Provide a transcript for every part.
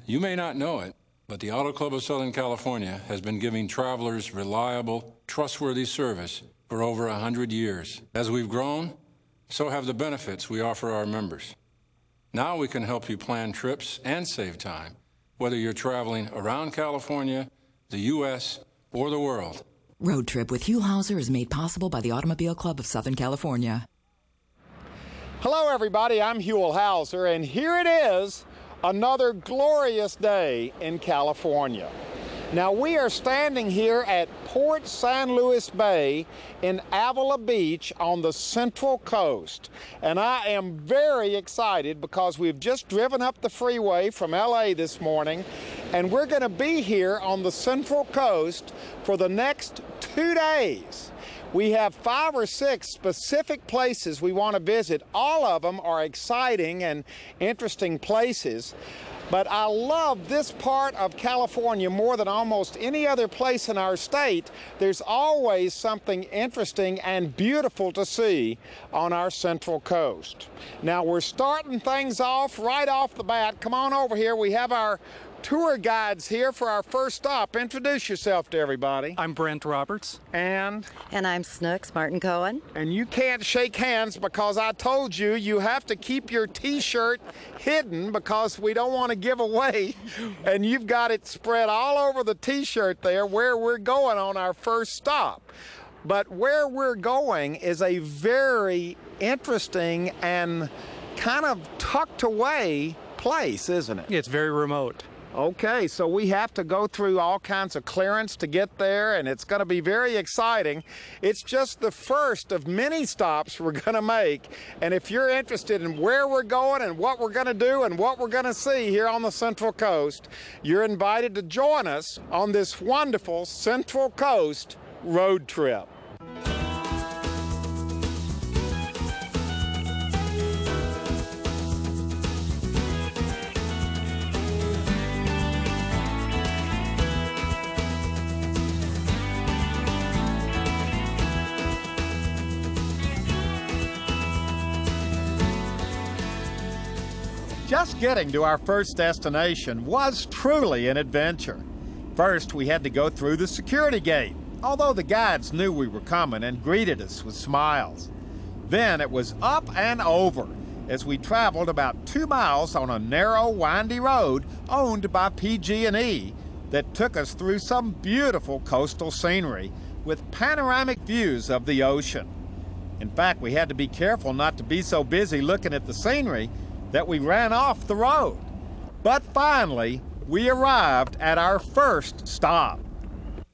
You may not know it, but the Auto Club of Southern California has been giving travelers reliable, trustworthy service for over 100 years. As we've grown, so have the benefits we offer our members. Now we can help you plan trips and save time, whether you're traveling around California, the U.S., or the world. Road Trip with Huell is made possible by the Automobile Club of Southern California. Hello everybody, I'm Huell, and here it is, another glorious day in California. Now we are standing here at Port San Luis Bay in Avila Beach on the Central Coast. And I am very excited because we've just driven up the freeway from LA this morning, and we're going to be here on the Central Coast for the next 2 days. We have 5 or 6 specific places we want to visit. All of them are exciting and interesting places. But I love this part of California more than almost any other place in our state. There's always something interesting and beautiful to see on our Central Coast. Now we're starting things off right off the bat. Come on over here. We have our tour guides here for our first stop. Introduce yourself to everybody. I'm Brent Roberts. And I'm Snooks Martin Cohen. And you can't shake hands because I told you you have to keep your t-shirt hidden because we don't want to give away. And you've got it spread all over the t-shirt there where we're going on our first stop. But where we're going is a very interesting and kind of tucked away place, isn't it? It's very remote. Okay, so we have to go through all kinds of clearance to get there, and it's going to be very exciting. It's just the first of many stops we're going to make, and if you're interested in where we're going and what we're going to do and what we're going to see here on the Central Coast, you're invited to join us on this wonderful Central Coast road trip. Just getting to our first destination was truly an adventure. First, we had to go through the security gate, although the guides knew we were coming and greeted us with smiles. Then it was up and over as we traveled about 2 miles on a narrow, windy road owned by PG&E that took us through some beautiful coastal scenery with panoramic views of the ocean. In fact, we had to be careful not to be so busy looking at the scenery that we ran off the road. But finally, we arrived at our first stop.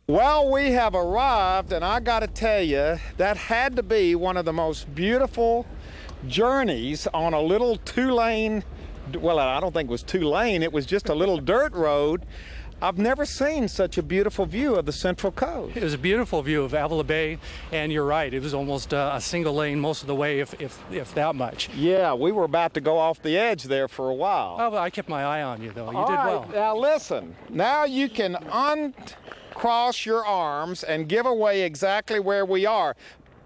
Well, we have arrived, and I gotta tell you, that had to be one of the most beautiful journeys on a little 2-lane, well, I don't think it was 2-lane, it was just a little dirt road. I've never seen such a beautiful view of the Central Coast. It was a beautiful view of Avila Bay, and you're right, it was almost a single lane most of the way, if that much. Yeah, we were about to go off the edge there for a while. Oh, well, I kept my eye on you, though. You All did right, well. Now listen, now you can uncross your arms and give away exactly where we are.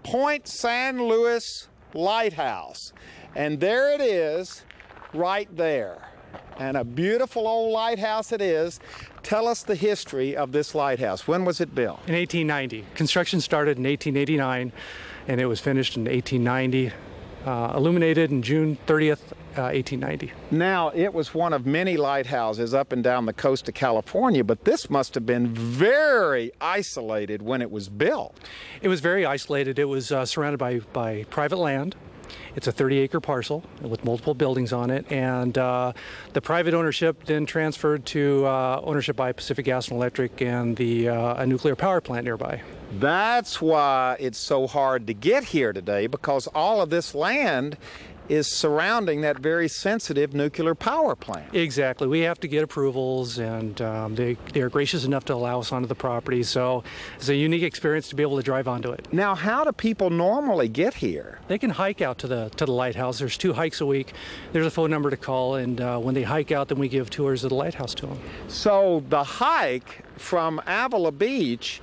Point San Luis Lighthouse. And there it is, right there. And a beautiful old lighthouse it is. Tell us the history of this lighthouse. When was it built? In 1890. Construction started in 1889, and it was finished in 1890. Illuminated in June 30th, 1890. Now, it was one of many lighthouses up and down the coast of California, but this must have been very isolated when it was built. It was very isolated. It was surrounded by private land. It's a 30-acre parcel with multiple buildings on it, and the private ownership then transferred to ownership by Pacific Gas and Electric and a nuclear power plant nearby. That's why it's so hard to get here today, because all of this land is surrounding that very sensitive nuclear power plant. Exactly. We have to get approvals, and they are gracious enough to allow us onto the property, so it's a unique experience to be able to drive onto it. Now, how do people normally get here? They can hike out to the lighthouse. There's 2 hikes a week. There's a phone number to call, and when they hike out, then we give tours of the lighthouse to them. So the hike from Avila Beach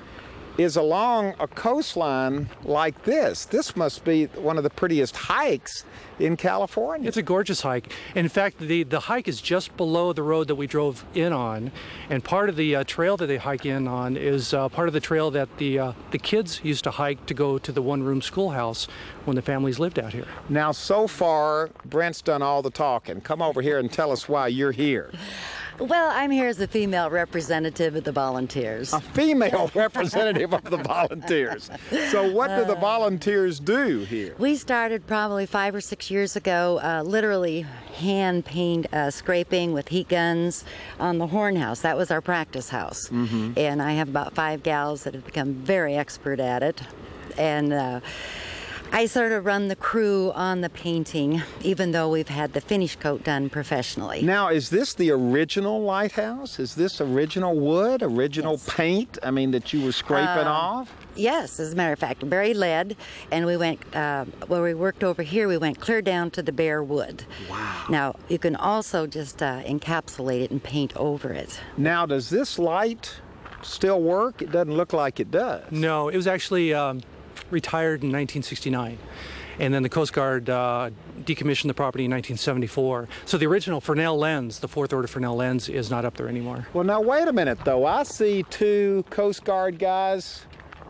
is along a coastline like this. This must be one of the prettiest hikes in California. It's a gorgeous hike. In fact, the hike is just below the road that we drove in on, and part of the trail that they hike in on is part of the trail that the kids used to hike to go to the one-room schoolhouse when the families lived out here. Now, so far, Brent's done all the talking. Come over here and tell us why you're here. Well, I'm here as a female representative of the volunteers. A female representative of the volunteers. So what do the volunteers do here? We started probably 5 or 6 years ago, literally hand paint scraping with heat guns on the horn house. That was our practice house. And I have about 5 gals that have become very expert at it. And I sort of run the crew on the painting, even though we've had the finish coat done professionally. Now, is this the original lighthouse? Is this original wood, original paint? I mean, that you were scraping off? Yes, as a matter of fact, very lead, and we went, where we worked over here, we went clear down to the bare wood. Wow. Now, you can also just encapsulate it and paint over it. Now, does this light still work? It doesn't look like it does. No, it was actually retired in 1969, and then the Coast Guard decommissioned the property in 1974. So the original Fresnel lens, the 4th order Fresnel lens, is not up there anymore. Well, now wait a minute though. I see 2 Coast Guard guys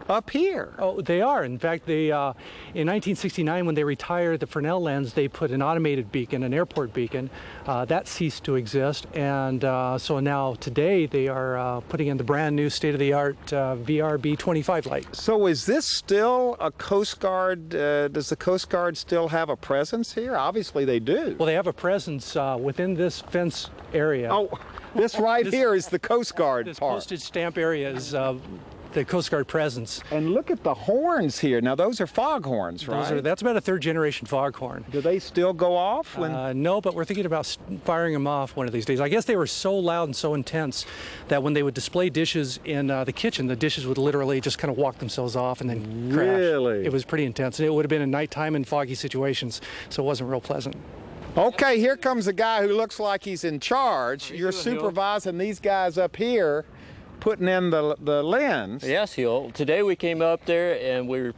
up here. Oh, they are. In fact, they in 1969, when they retired the Fresnel lens, they put an automated beacon, an airport beacon. That ceased to exist, and so now today they are putting in the brand new state-of-the-art VRB25 light. So is this still a Coast Guard, does the Coast Guard still have a presence here? Obviously they do. Well, they have a presence within this fence area. Oh, this right here is the Coast Guard This part. postage stamp area is the Coast Guard presence. And look at the horns here. Now those are foghorns, right? That's about a 3rd generation foghorn. Do they still go off when? No, but we're thinking about firing them off one of these days. I guess they were so loud and so intense that when they would display dishes in the kitchen, the dishes would literally just kind of walk themselves off and then crash. Really? It was pretty intense. And it would have been at nighttime in foggy situations, so it wasn't real pleasant. Okay, here comes a guy who looks like he's in charge. You're supervising these guys up here, putting in the lens. Yes, Huell. Today we came up there and we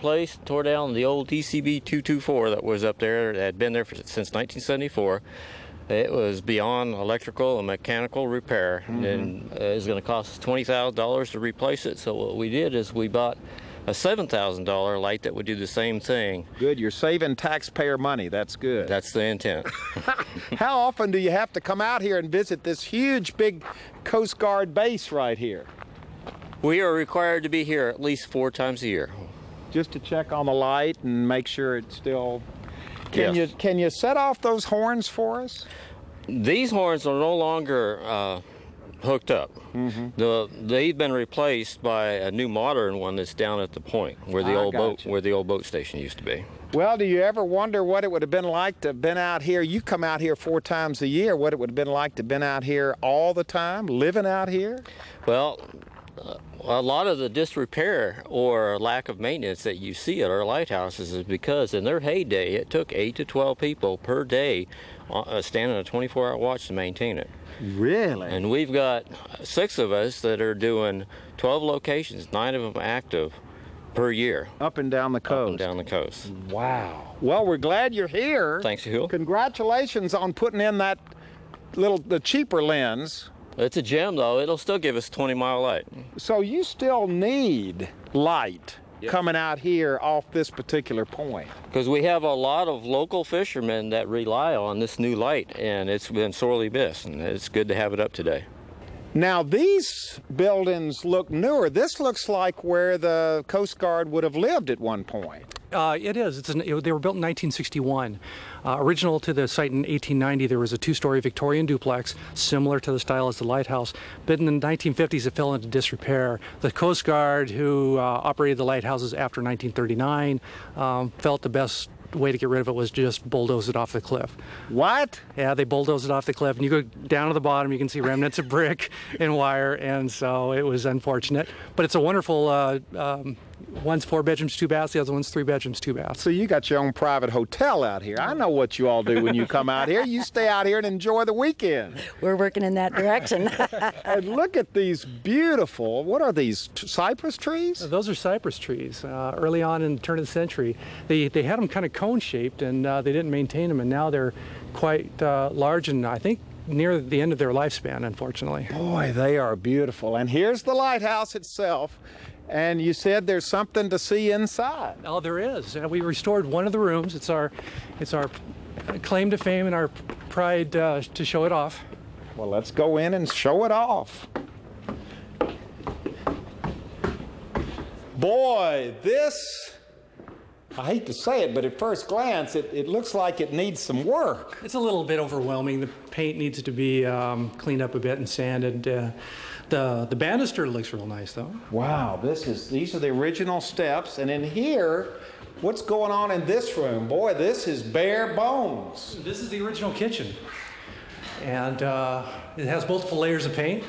tore down the old TCB 224 that was up there, that had been there since 1974. It was beyond electrical and mechanical repair, and it was going to cost us $20,000 to replace it. So what we did is we bought a $7,000 light that would do the same thing. Good, you're saving taxpayer money. That's good. That's the intent. How often do you have to come out here and visit this huge, big Coast Guard base right here? We are required to be here at least 4 times a year. Just to check on the light and make sure it's still... Yes. Can you set off those horns for us? These horns are no longer hooked up. They've been replaced by a new modern one that's down at the point where the old boat station used to be. Well, do you ever wonder what it would have been like to have been out here? You come out here 4 times a year. What it would have been like to have been out here all the time, living out here? Well, a lot of the disrepair or lack of maintenance that you see at our lighthouses is because in their heyday it took 8 to 12 people per day standing a 24-hour watch to maintain it. Really? And we've got 6 of us that are doing 12 locations, 9 of them active per year. Up and down the coast. Up and down the coast. Wow. Well, we're glad you're here. Thanks, Huell. Congratulations on putting in that the cheaper lens. It's a gem, though. It'll still give us 20-mile light. So you still need light coming out here off this particular point. Because we have a lot of local fishermen that rely on this new light, and it's been sorely missed, and it's good to have it up today. Now, these buildings look newer. This looks like where the Coast Guard would have lived at one point. It is. They were built in 1961. Original to the site in 1890, there was a 2-story Victorian duplex, similar to the style as the lighthouse. But in the 1950s, it fell into disrepair. The Coast Guard, who operated the lighthouses after 1939, felt the best way to get rid of it was just bulldoze it off the cliff. What? Yeah, they bulldozed it off the cliff, and you go down to the bottom, you can see remnants of brick and wire, and so it was unfortunate. But it's a wonderful One's 4 bedrooms, 2 baths. The other one's 3 bedrooms, 2 baths. So you got your own private hotel out here. I know what you all do when you come out here. You stay out here and enjoy the weekend. We're working in that direction. And look at these beautiful, what are these, cypress trees? Those are cypress trees. Early on in the turn of the century, they had them kind of cone-shaped, and they didn't maintain them, and now they're quite large, and I think near the end of their lifespan, unfortunately. Boy, they are beautiful. And here's the lighthouse itself. And you said there's something to see inside. Oh, there is. We restored one of the rooms. It's our claim to fame and our pride to show it off. Well, let's go in and show it off. Boy, this, I hate to say it, but at first glance, it looks like it needs some work. It's a little bit overwhelming. The paint needs to be cleaned up a bit and sanded. The banister looks real nice, though. Wow, these are the original steps. And in here, what's going on in this room? Boy, this is bare bones. This is the original kitchen. And it has multiple layers of paint.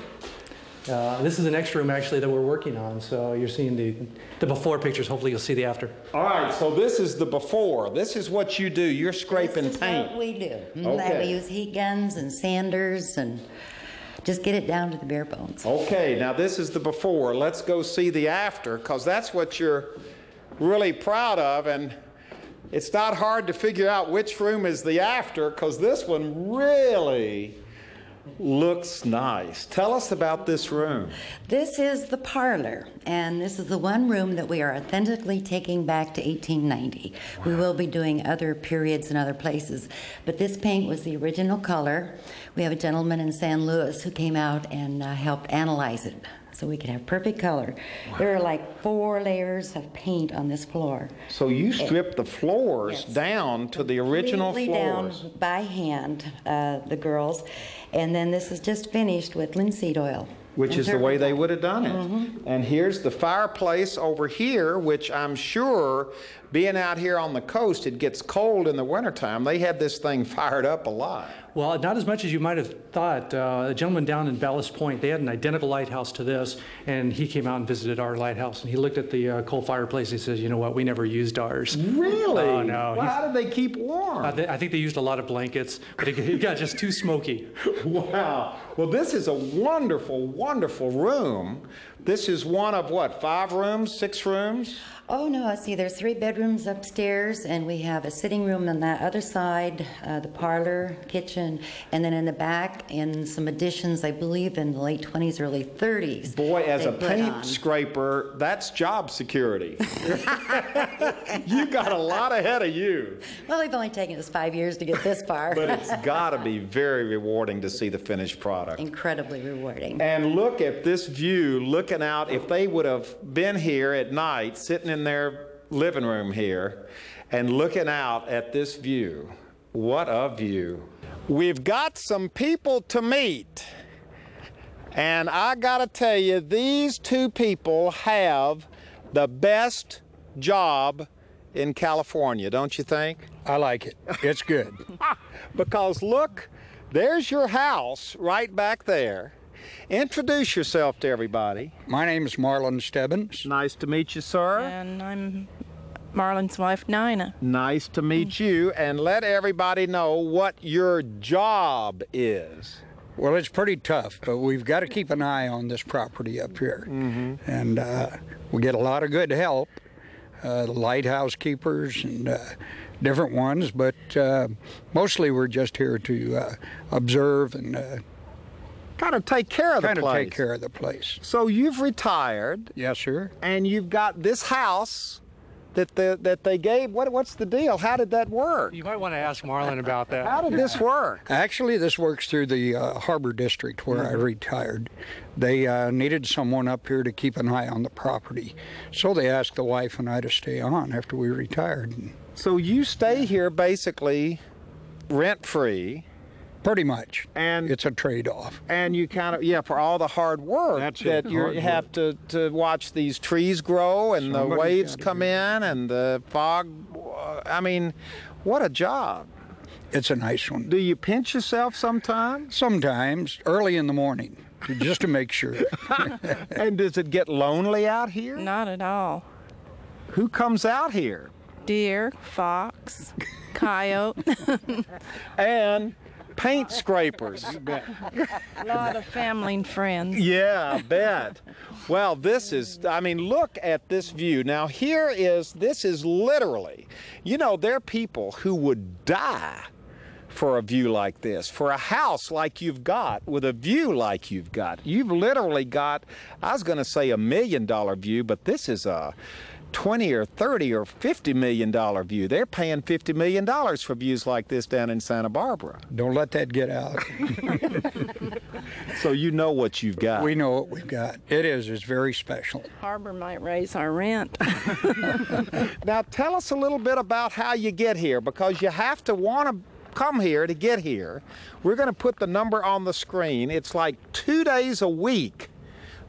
This is the next room, actually, that we're working on. So you're seeing the before pictures. Hopefully you'll see the after. All right, so this is the before. This is what you do. You're scraping This is paint. what we do. Okay. We use heat guns and sanders and just get it down to the bare bones. Okay, now this is the before. Let's go see the after, because that's what you're really proud of. And it's not hard to figure out which room is the after, because this one really looks nice. Tell us about this room. This is the parlor, and this is the one room that we are authentically taking back to 1890. Wow. We will be doing other periods and other places, but this paint was the original color. We have a gentleman in San Luis who came out and helped analyze it so we could have perfect color. Wow. There are like 4 layers of paint on this floor. So you stripped the floors down to the original floors. Down by hand, the girls. And then this is just finished with linseed oil. Which is the way they would have done it. Mm-hmm. And here's the fireplace over here, which I'm sure, being out here on the coast, it gets cold in the wintertime. They had this thing fired up a lot. Well, not as much as you might have thought. A gentleman down in Ballast Point, they had an identical lighthouse to this, and he came out and visited our lighthouse, and he looked at the coal fireplace, and he says, you know what, we never used ours. Really? Oh, no. Well, how did they keep warm? I think they used a lot of blankets, but it got just too smoky. Wow. Well, this is a wonderful, wonderful room. This is one of what, 5 rooms, 6 rooms? Oh, no, I see there's 3 bedrooms upstairs, and we have a sitting room on that other side, the parlor, kitchen, and then in the back, and some additions, I believe, in the late 20s, early 30s. Boy, as a paint scraper, that's job security. You got a lot ahead of you. Well, we've only taken us 5 years to get this far. But it's got to be very rewarding to see the finished product. Incredibly rewarding. And look at this view, looking out. If they would have been here at night, sitting in their living room here, and looking out at this view, what a view. We've got some people to meet. And I got to tell you, these 2 people have the best job in California, don't you think? I like it. It's good. Because look, there's your house right back there. Introduce yourself to everybody. My name is Marlon Stebbins. Nice to meet you, sir. And I'm Marlon's wife, Nina. Nice to meet you. And let everybody know what your job is. Well, it's pretty tough, but we've got to keep an eye on this property up here. Mm-hmm. And we get a lot of good help, the lighthouse keepers and different ones, but mostly we're just here to observe and kind of take care of the place. Kind of take care of the place. So you've retired. Yes, sir. And you've got this house that they gave. What's the deal? How did that work? You might want to ask Marlon about that. How did this work? Actually, this works through the Harbor District where I retired. They needed someone up here to keep an eye on the property. So they asked the wife and I to stay on after we retired. So you stay here basically rent-free. Pretty much. And it's a trade-off. And you kind of, for all the hard work that you have to watch these trees grow and the waves come in and the fog. I mean, what a job. It's a nice one. Do you pinch yourself sometimes? Sometimes, early in the morning, just to make sure. And does it get lonely out here? Not at all. Who comes out here? Deer, fox, coyote. And paint scrapers. A lot of family and friends. Yeah, I bet. Well, this is, I mean, look at this view. Now, this is literally, you know, there are people who would die for a view like this, for a house like you've got, with a view like you've got. You've literally got, I was going to say $1 million view, but this is a 20 or 30 or $50 million view. They're paying $50 million for views like this down in Santa Barbara. Don't let that get out. So you know what you've got. We know what we've got. It's very special. Harbor might raise our rent. Now tell us a little bit about how you get here, because you have to want to come here to get here. We're going to put the number on the screen. It's like 2 days a week.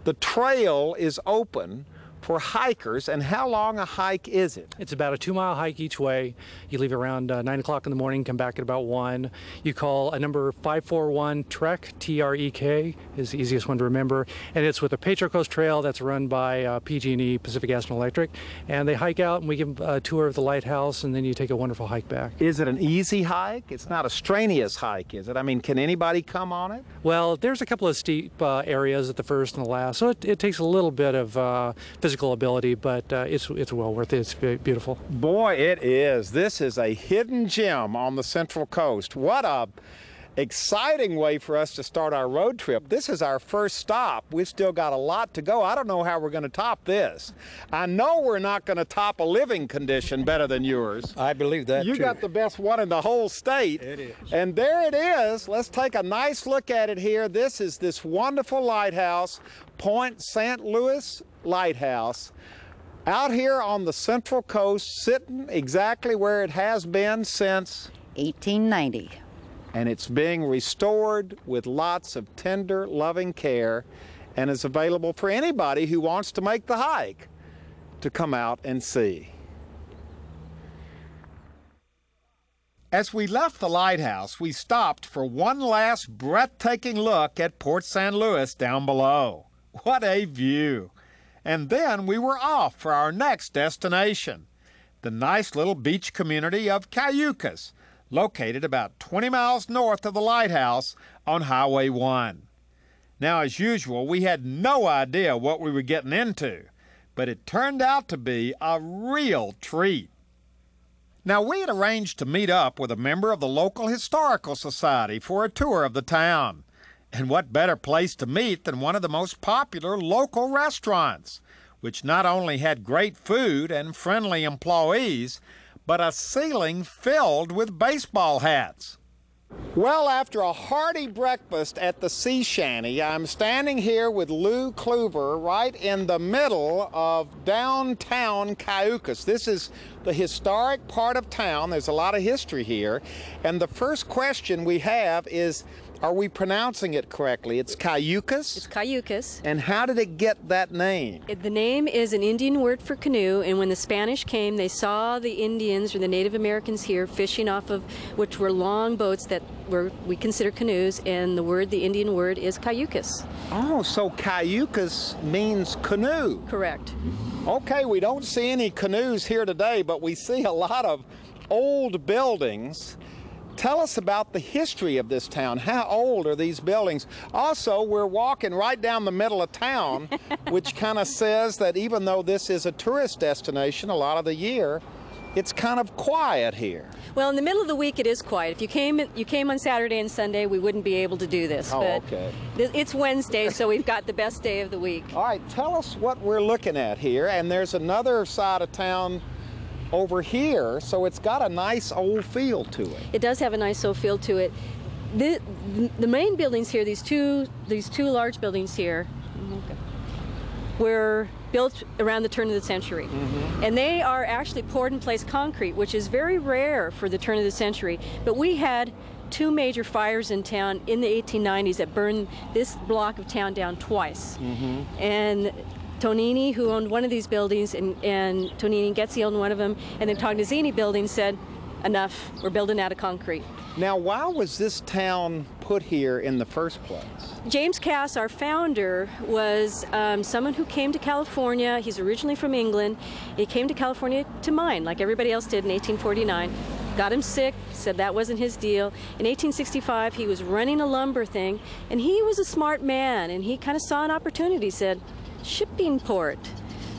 The trail is open for hikers. And how long a hike is it? It's about a 2-mile hike each way. You leave around 9 o'clock in the morning, come back at about 1. You call a number 541-TREK, T-R-E-K, is the easiest one to remember. And it's with a Cayucos trail that's run by PG&E, Pacific Gas and Electric. And they hike out, and we give them a tour of the lighthouse, and then you take a wonderful hike back. Is it an easy hike? It's not a strenuous hike, is it? I mean, can anybody come on it? Well, there's a couple of steep areas at the first and the last, so it takes a little bit of physical ability, but it's well worth it. It's beautiful. Boy, it is. This is a hidden gem on the Central Coast. What a exciting way for us to start our road trip. This is our first stop. We've still got a lot to go. I don't know how we're going to top this. I know we're not going to top a living condition better than yours. I believe that, You too. got the best one in the whole state. It is. And there it is. Let's take a nice look at it here. This is this wonderful lighthouse, Point St. Louis Lighthouse, out here on the Central Coast, sitting exactly where it has been since 1890. And it's being restored with lots of tender, loving care, and is available for anybody who wants to make the hike to come out and see. As we left the lighthouse, we stopped for one last breathtaking look at Port St. Louis down below. What a view! And then we were off for our next destination, the nice little beach community of Cayucos, located about 20 miles north of the lighthouse on Highway 1. Now, as usual, we had no idea what we were getting into, but it turned out to be a real treat. Now, we had arranged to meet up with a member of the local historical society for a tour of the town. And what better place to meet than one of the most popular local restaurants, which not only had great food and friendly employees, but a ceiling filled with baseball hats. Well, after a hearty breakfast at the Sea Shanty, I'm standing here with Lou Kluber right in the middle of downtown Cayucos. This is the historic part of town. There's a lot of history here. And the first question we have is, are we pronouncing it correctly? It's Cayucos? It's Cayucos. And how did it get that name? The name is an Indian word for canoe, and when the Spanish came, they saw the Indians or the Native Americans here fishing off of, which were long boats that we consider canoes, and the Indian word is Cayucos. Oh, so Cayucos means canoe. Correct. Okay, we don't see any canoes here today, but we see a lot of old buildings. Tell us about the history of this town. How old are these buildings? Also, we're walking right down the middle of town, which kind of says that even though this is a tourist destination a lot of the year, it's kind of quiet here. Well, in the middle of the week, it is quiet. If you came on Saturday and Sunday, we wouldn't be able to do this. Oh, but okay. It's Wednesday, so we've got the best day of the week. All right, tell us what we're looking at here. And there's another side of town over here, so it's got a nice old feel to it. It does have a nice old feel to it. The main buildings here, these two large buildings here, were built around the turn of the century. Mm-hmm. And they are actually poured in place concrete, which is very rare for the turn of the century. But we had two major fires in town in the 1890s that burned this block of town down twice. Mm-hmm. And Tonini, who owned one of these buildings, and Tonini and Getzi owned one of them, and then Tognazini building said, enough, we're building out of concrete. Now, why was this town put here in the first place? James Cass, our founder, was someone who came to California. He's originally from England. He came to California to mine, like everybody else did in 1849. Got him sick, said that wasn't his deal. In 1865, he was running a lumber thing, and he was a smart man, and he kind of saw an opportunity, said, shipping port.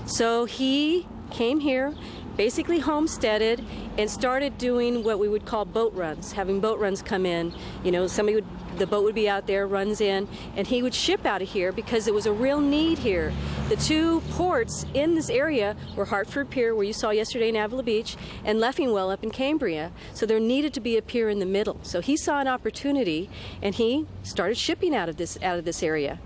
So he came here, basically homesteaded, and started doing what we would call boat runs, having boat runs come in. You know, the boat would be out there, runs in, and he would ship out of here because it was a real need here. The two ports in this area were Hartford Pier, where you saw yesterday in Avila Beach, and Leffingwell up in Cambria. So there needed to be a pier in the middle. So he saw an opportunity, and he started shipping out of this area.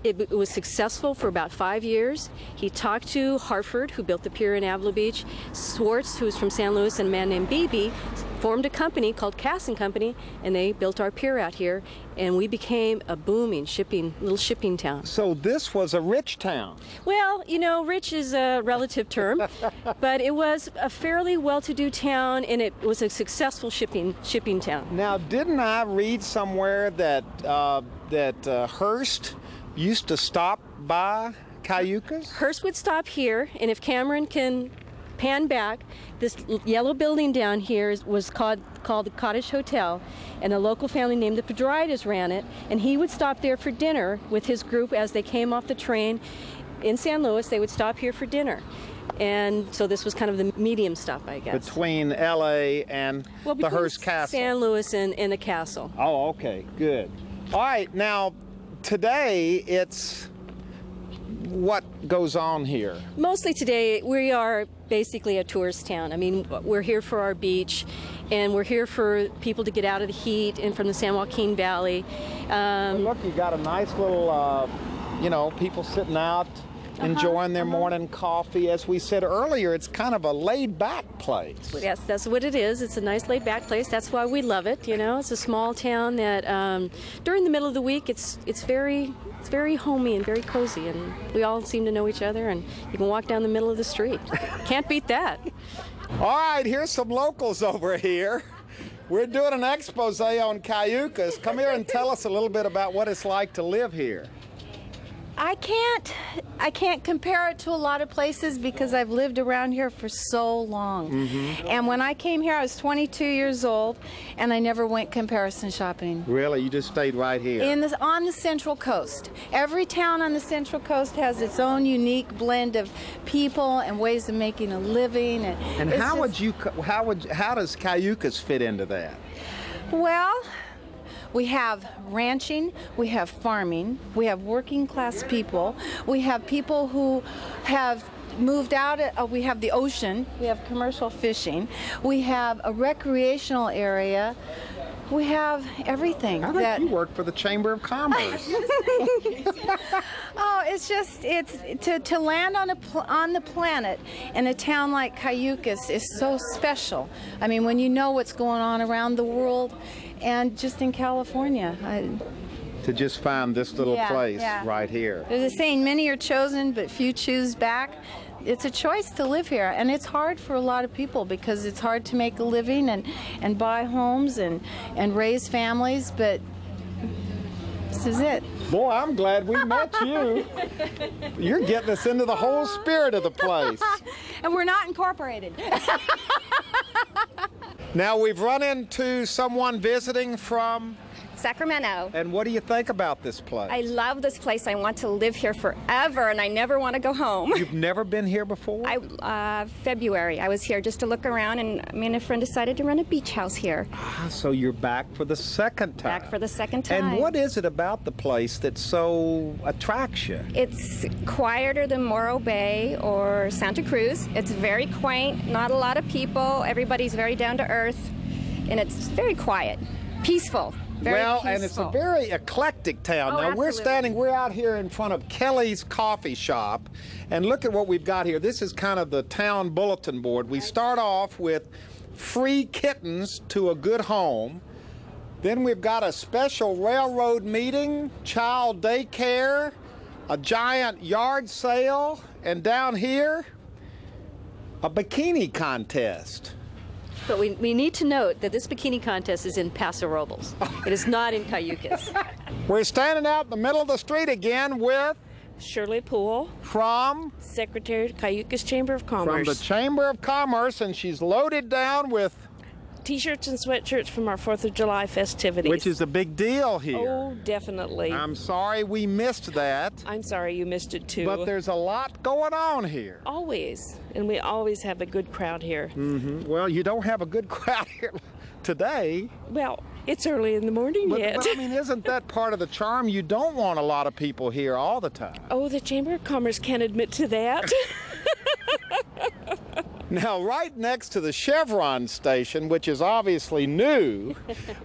It was successful for about 5 years. He talked to Hartford, who built the pier in Avila Beach. Swartz, who was from San Luis, and a man named Beebe, formed a company called Cass & Company, and they built our pier out here, and we became a booming little shipping town. So this was a rich town. Well, you know, rich is a relative term, but it was a fairly well-to-do town, and it was a successful shipping town. Now, didn't I read somewhere that Hearst used to stop by Cayucos? Hearst would stop here, and if Cameron can pan back, this yellow building down here was called the Cottage Hotel, and a local family named the Pedrides ran it, and he would stop there for dinner with his group as they came off the train in San Luis. They would stop here for dinner. And so this was kind of the medium stop, I guess. Between L.A. and the Hearst Castle. San Luis and the castle. Oh, okay, good. All right, now, today it's what goes on here? Mostly today, we are basically a tourist town. I mean, we're here for our beach, and we're here for people to get out of the heat and from the San Joaquin Valley. Well, look, you got a nice little, you know, people sitting out, enjoying their morning coffee. As we said earlier, it's kind of a laid-back place. Yes, that's what it is. It's a nice laid-back place. That's why we love it. You know, it's a small town that during the middle of the week, it's very homey and very cozy, and we all seem to know each other, and you can walk down the middle of the street. Can't beat that. All right, here's some locals over here. We're doing an expose on Cayucos. Come here and tell us a little bit about what it's like to live here. I can't compare it to a lot of places because I've lived around here for so long. And when I came here, I was 22 years old, and I never went comparison shopping. Really? You just stayed right here? On the Central Coast. Every town on the Central Coast has its own unique blend of people and ways of making a living. And how does Cayucos fit into that? Well, we have ranching, we have farming, we have working class people, we have people who have moved out, we have the ocean, we have commercial fishing, we have a recreational area, we have everything. I think you work for the Chamber of Commerce. Oh, it's to land on the planet in a town like Cayucos is so special. I mean, when you know what's going on around the world, and just in California. To just find this little place right here. There's a saying, many are chosen, but few choose back. It's a choice to live here, and it's hard for a lot of people because it's hard to make a living and buy homes and raise families, but this is it. Boy, I'm glad we met you. You're getting us into the whole spirit of the place. And we're not incorporated. Now, we've run into someone visiting from Sacramento. And what do you think about this place? I love this place. I want to live here forever, and I never want to go home. You've never been here before? February. I was here just to look around, and me and a friend decided to run a beach house here. Ah, so you're back for the second time. Back for the second time. And what is it about the place that so attracts you? It's quieter than Morro Bay or Santa Cruz. It's very quaint, not a lot of people. Everybody's very down to earth, and it's very quiet, peaceful. And it's a very eclectic town. Now, we're out here in front of Kelly's Coffee Shop, and look at what we've got here. This is kind of the town bulletin board. We start off with free kittens to a good home. Then we've got a special railroad meeting, child daycare, a giant yard sale, and down here, a bikini contest. But we need to note that this bikini contest is in Paso Robles. It is not in Cayucos. We're standing out in the middle of the street again with Shirley Poole, from Secretary of Cayucos Chamber of Commerce. the Chamber of Commerce, and she's loaded down with T-shirts and sweatshirts from our 4th of July festivities. which is a big deal here. Oh, definitely. I'm sorry we missed that. I'm sorry you missed it too. But there's a lot going on here. Always. And we always have a good crowd here. Well, you don't have a good crowd here today. Well, it's early in the morning yet. But I mean, isn't that part of the charm? You don't want a lot of people here all the time. Oh, the Chamber of Commerce can't admit to that. Now, right next to the Chevron station, which is obviously new,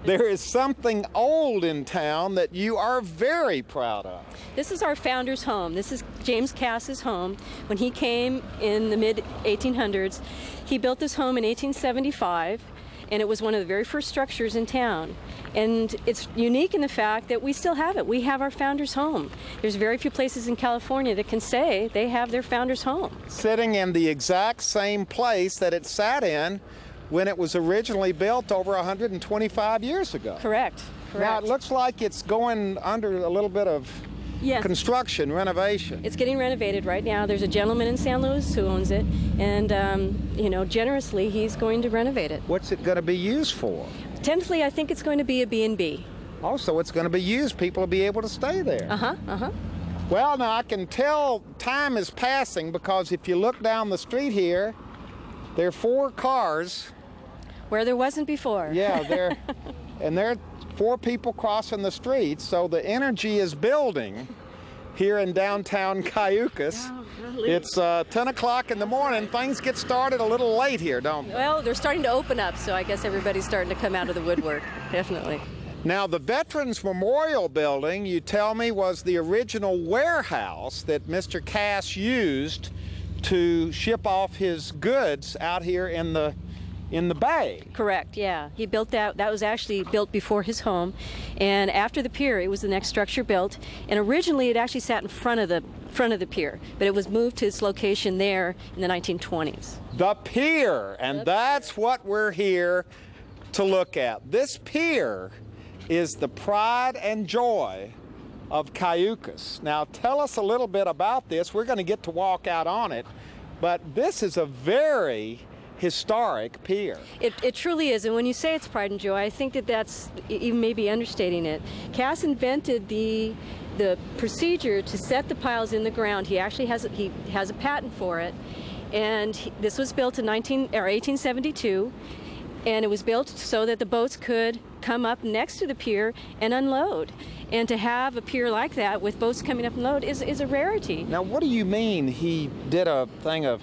there is something old in town that you are very proud of. This is our founder's home. This is James Cass's home. When he came in the mid-1800s, he built this home in 1875, and it was one of the very first structures in town. And it's unique in the fact that we still have it. We have our founder's home. There's very few places in California that can say they have their founder's home. Sitting in the exact same place that it sat in when it was originally built over 125 years ago. Correct. Now, it looks like it's going under a little bit of Yes. construction, renovation. It's getting renovated right now. There's a gentleman in San Luis who owns it, and you know, generously he's going to renovate it. What's it going to be used for? Tentatively, I think it's going to be a B&B. Also, it's going to be used. People will be able to stay there. Well, now I can tell time is passing because if you look down the street here, there are 4 cars. Where there wasn't before. Yeah, there are 4 people crossing the street, so the energy is building here in downtown Cayucos. It's 10 o'clock in the morning. Things get started a little late here, don't they? Well, they're starting to open up, so I guess everybody's starting to come out of the woodwork, definitely. Now, the Veterans Memorial Building, you tell me, was the original warehouse that Mr. Cass used to ship off his goods out here in the bay. Correct, yeah. He built that. That was actually built before his home. And after the pier, it was the next structure built. And originally, it actually sat in front of the pier, but it was moved to its location there in the 1920s. The pier, and that's what we're here to look at. This pier is the pride and joy of Cayucos. Now, tell us a little bit about this. We're going to get to walk out on it, but this is a very historic pier. It truly is, and when you say it's pride and joy, I think that's even maybe understating it. Cass invented the procedure to set the piles in the ground. He actually has a patent for it, and this was built in 1872, and it was built so that the boats could come up next to the pier and unload. And to have a pier like that with boats coming up and load is a rarity. Now, what do you mean he did a thing of...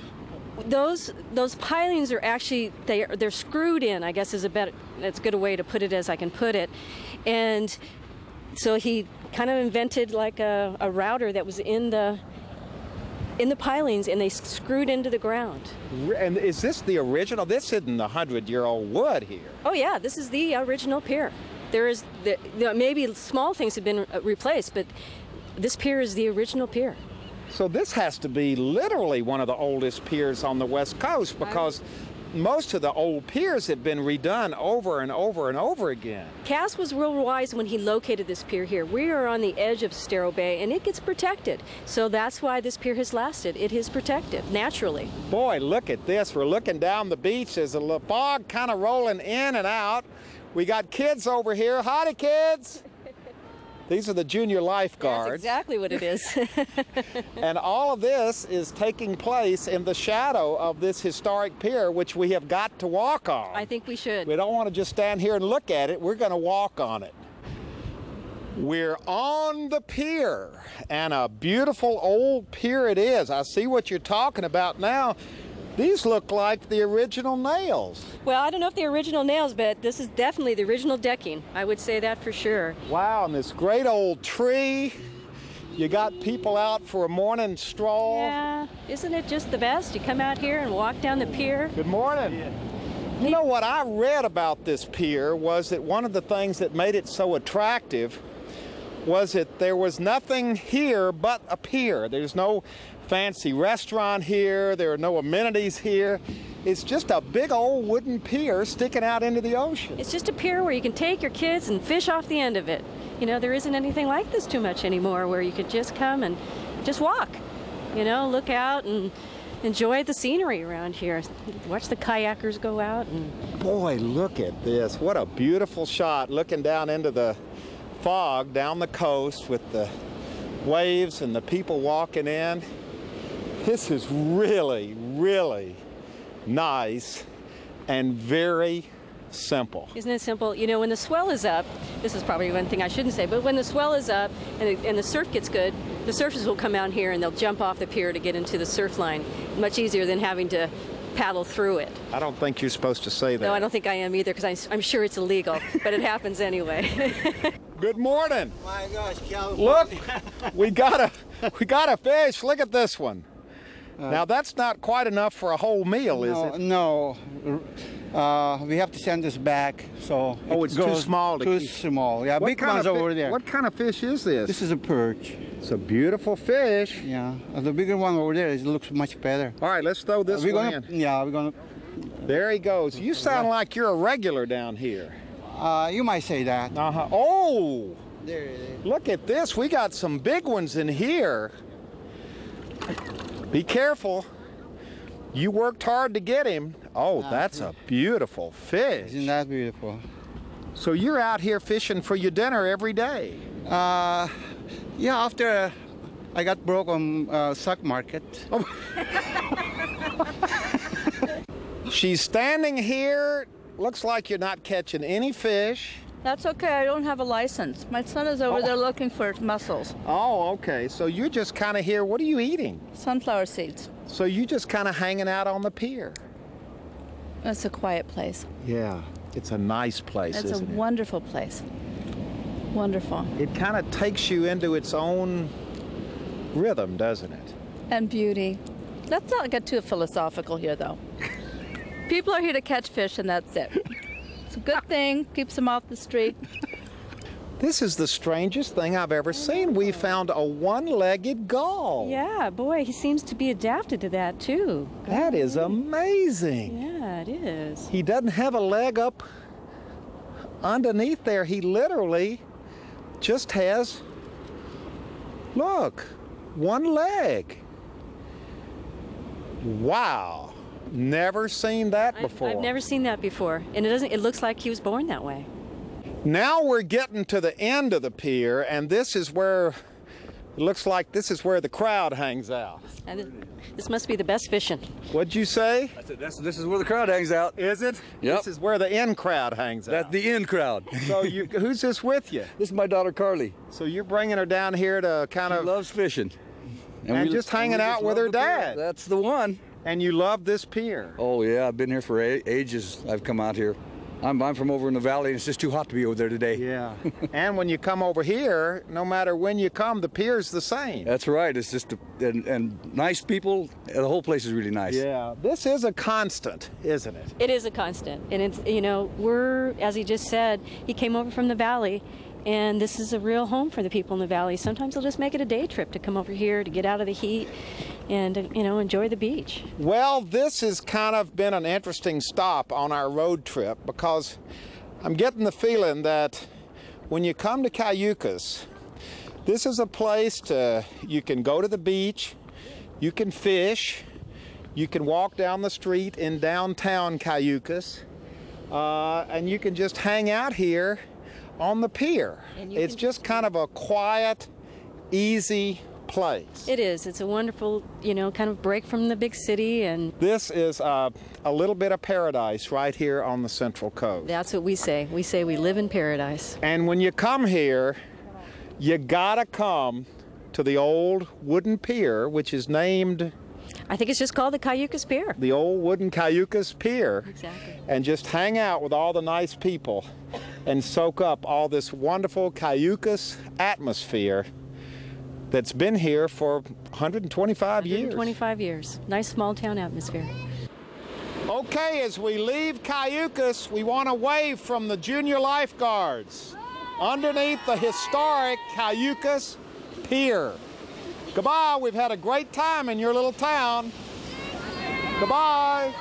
Those pilings are actually they're screwed in, I guess that's good a way to put it as I can put it. And so he kind of invented like a router that was in the pilings, and they screwed into the ground. And is this the original? This isn't the 100-year-old wood here. Oh yeah, this is the original pier. There is maybe small things have been replaced, but this pier is the original pier. So this has to be literally one of the oldest piers on the West Coast, because most of the old piers have been redone over and over and over again. Cass was real wise when he located this pier here. We are on the edge of Estero Bay, and it gets protected. So that's why this pier has lasted. It is protected, naturally. Boy, look at this. We're looking down the beach. There's a fog kind of rolling in and out. We got kids over here. Howdy, kids. These are the junior lifeguards. That's exactly what it is. And all of this is taking place in the shadow of this historic pier, which we have got to walk on. I think we should. We don't want to just stand here and look at it. We're going to walk on it. We're on the pier, and a beautiful old pier it is. I see what you're talking about now. These look like the original nails. Well, I don't know if they're original nails, but this is definitely the original decking. I would say that for sure. Wow, and this great old tree. You got people out for a morning stroll. Yeah, isn't it just the best? You come out here and walk down the pier. Good morning. You know what I read about this pier was that one of the things that made it so attractive was that there was nothing here but a pier. There's no fancy restaurant here. There are no amenities here. It's just a big old wooden pier sticking out into the ocean. It's just a pier where you can take your kids and fish off the end of it. You know, there isn't anything like this too much anymore, where you could just come and just walk, you know, look out and enjoy the scenery around here. Watch the kayakers go out. And boy, look at this. What a beautiful shot, looking down into the fog down the coast with the waves and the people walking in. This is really, really nice and very simple. Isn't it simple? You know, when the swell is up, this is probably one thing I shouldn't say, but when the swell is up and the surf gets good, the surfers will come out here and they'll jump off the pier to get into the surf line. Much easier than having to paddle through it. I don't think you're supposed to say that. No, I don't think I am either, because I'm sure it's illegal, but it happens anyway. Good morning. My gosh, California. Look, we got a fish. Look at this one. Now that's not quite enough for a whole meal, is it? No. We have to send this back, so it's too small to keep. Too small. Yeah, big one's over there. What kind of fish is this? This is a perch. It's a beautiful fish. Yeah, the bigger one over there, it looks much better. All right, let's throw this one in. Yeah, we're gonna. There he goes. You sound like you're a regular down here. You might say that. Oh! There it is. Look at this. We got some big ones in here. Be careful. You worked hard to get him. Oh, that's a beautiful fish. Isn't that beautiful? So you're out here fishing for your dinner every day? Yeah, after I got broke on stock market. Oh. She's standing here. Looks like you're not catching any fish. That's okay, I don't have a license. My son is over there looking for mussels. Oh, okay. So you're just kind of here. What are you eating? Sunflower seeds. So you just kind of hanging out on the pier? It's a quiet place. Yeah, it's a nice place, It's isn't it? a wonderful place. Wonderful. It kind of takes you into its own rhythm, doesn't it? And beauty. Let's not get too philosophical here, though. People are here to catch fish, and that's it. It's a good thing, keeps them off the street. This is the strangest thing I've ever seen. We found a one-legged gull. Yeah, boy, he seems to be adapted to that, too. That is amazing. Yeah, it is. He doesn't have a leg up underneath there. He literally just has, look, one leg. Wow. Never seen that before. I've never seen that before, and it looks like he was born that way. Now we're getting to the end of the pier, and this is where, it looks like this is where the crowd hangs out. And this must be the best fishing. What'd you say? This is where the crowd hangs out. Is it? Yep. This is where the in crowd hangs out. That's the in crowd. So who's this with you? This is my daughter Carly. So you're bringing her down here to kind of... She loves fishing. And just hanging out with her dad. That's the one. And you love this pier? Oh yeah, I've been here for ages. I've come out here. I'm from over in the valley, and it's just too hot to be over there today. Yeah. And when you come over here, no matter when you come, the pier's the same. That's right. It's just and nice people. The whole place is really nice. Yeah. This is a constant, isn't it? It is a constant, and it's, you know, we're, as he just said, he came over from the valley, and this is a real home for the people in the valley. Sometimes they'll just make it a day trip to come over here to get out of the heat and, you know, enjoy the beach. Well, this has kind of been an interesting stop on our road trip, because I'm getting the feeling that when you come to Cayucos, this is a place you can go to the beach, you can fish, you can walk down the street in downtown Cayucos, and you can just hang out here on the pier. It's just kind of a quiet, easy place. It is. It's a wonderful, you know, kind of break from the big city. And this is a little bit of paradise right here on the Central Coast. That's what we say. We say we live in paradise. And when you come here, you gotta come to the old wooden pier, which is named... I think it's just called the Cayucos Pier. The old wooden Cayucos Pier. Exactly. And just hang out with all the nice people and soak up all this wonderful Cayucos atmosphere that's been here for 125 years. 125 years. Nice small town atmosphere. Okay, as we leave Cayucos, we want to wave from the junior lifeguards underneath the historic Cayucos Pier. Goodbye, we've had a great time in your little town. Goodbye.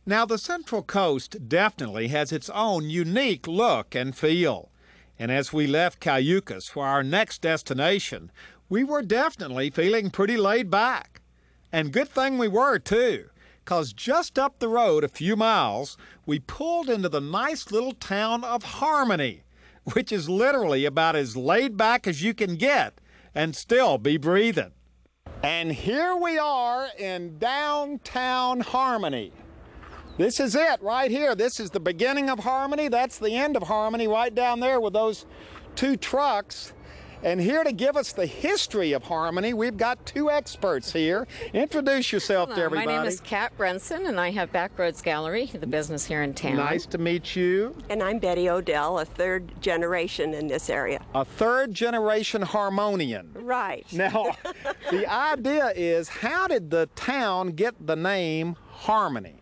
Now, the Central Coast definitely has its own unique look and feel. And as we left Cayucos for our next destination, we were definitely feeling pretty laid back. And good thing we were, too, 'cause just up the road a few miles, we pulled into the nice little town of Harmony, which is literally about as laid back as you can get and still be breathing. And here we are in downtown Harmony. This is it right here. This is the beginning of Harmony. That's the end of Harmony right down there with those two trucks. And here to give us the history of Harmony, we've got two experts here. Introduce yourself to everybody. My name is Kat Brenson, and I have Backroads Gallery, the business here in town. Nice to meet you. And I'm Betty Odell, a third generation in this area. A third generation Harmonian. Right. Now, the idea is, how did the town get the name Harmony?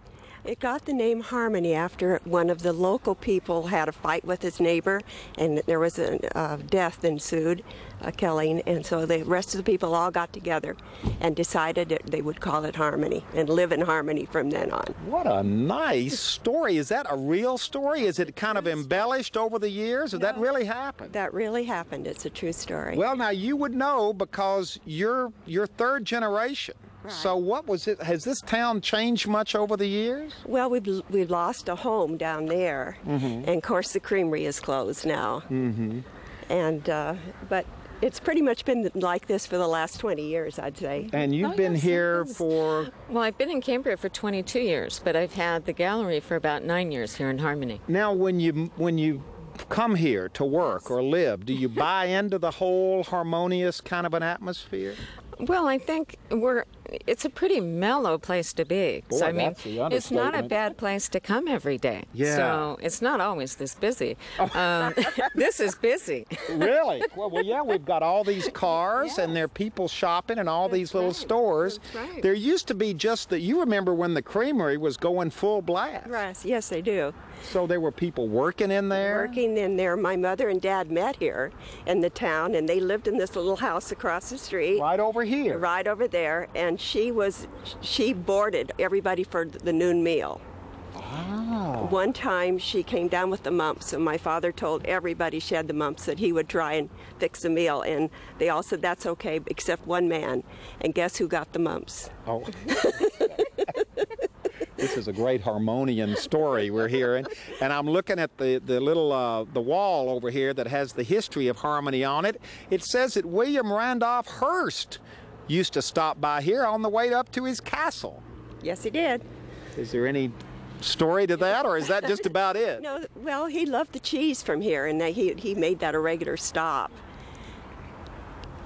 It got the name Harmony after one of the local people had a fight with his neighbor, and there was a death ensued, a killing, and so the rest of the people all got together and decided that they would call it Harmony and live in harmony from then on. What a nice story. Is that a real story? Is it kind of embellished over the years? Or that really happened? That really happened. It's a true story. Well, now you would know because you're third generation. Right. So what was it? Has this town changed much over the years? Well, we've lost a home down there, and of course the creamery is closed now. And but it's pretty much been like this for the last 20 years, I'd say. And you've been here for? Well, I've been in Cambria for 22 years, but I've had the gallery for about 9 years here in Harmony. Now, when you come here to work or live, do you buy into the whole harmonious kind of an atmosphere? Well, I think it's a pretty mellow place to be. Boy, so, I mean, that's the it's not a understatement. bad place to come every day. Yeah. So it's not always this busy. This is busy. Really? Well, yeah, we've got all these cars and there are people shopping and all these little stores. That's right. There used to be just that. You remember when the creamery was going full blast? Right. Yes, they do. So there were people working in there? Working in there. My mother and dad met here in the town, and they lived in this little house across the street. Right over here? Right over there. And she boarded everybody for the noon meal. Wow. One time she came down with the mumps, and my father told everybody she had the mumps that he would try and fix a meal, and they all said that's okay except one man. And guess who got the mumps? Oh. This is a great Harmonian story we're hearing, and I'm looking at the little the wall over here that has the history of Harmony on it. It says that William Randolph Hearst used to stop by here on the way up to his castle. Yes, he did. Is there any story to that, or is that just about it? No, well, he loved the cheese from here, and he made that a regular stop.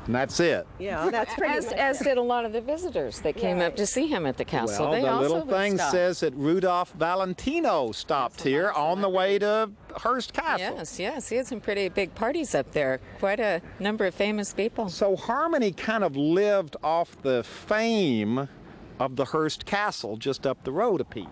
And that's it. Yeah, that's pretty much As did a lot of the visitors that came up to see him at the castle. Well, They the also little would thing stop. says that Rudolph Valentino stopped here on the way to Hearst Castle. Yes, he had some pretty big parties up there. Quite a number of famous people. So Harmony kind of lived off the fame of the Hearst Castle just up the road a piece.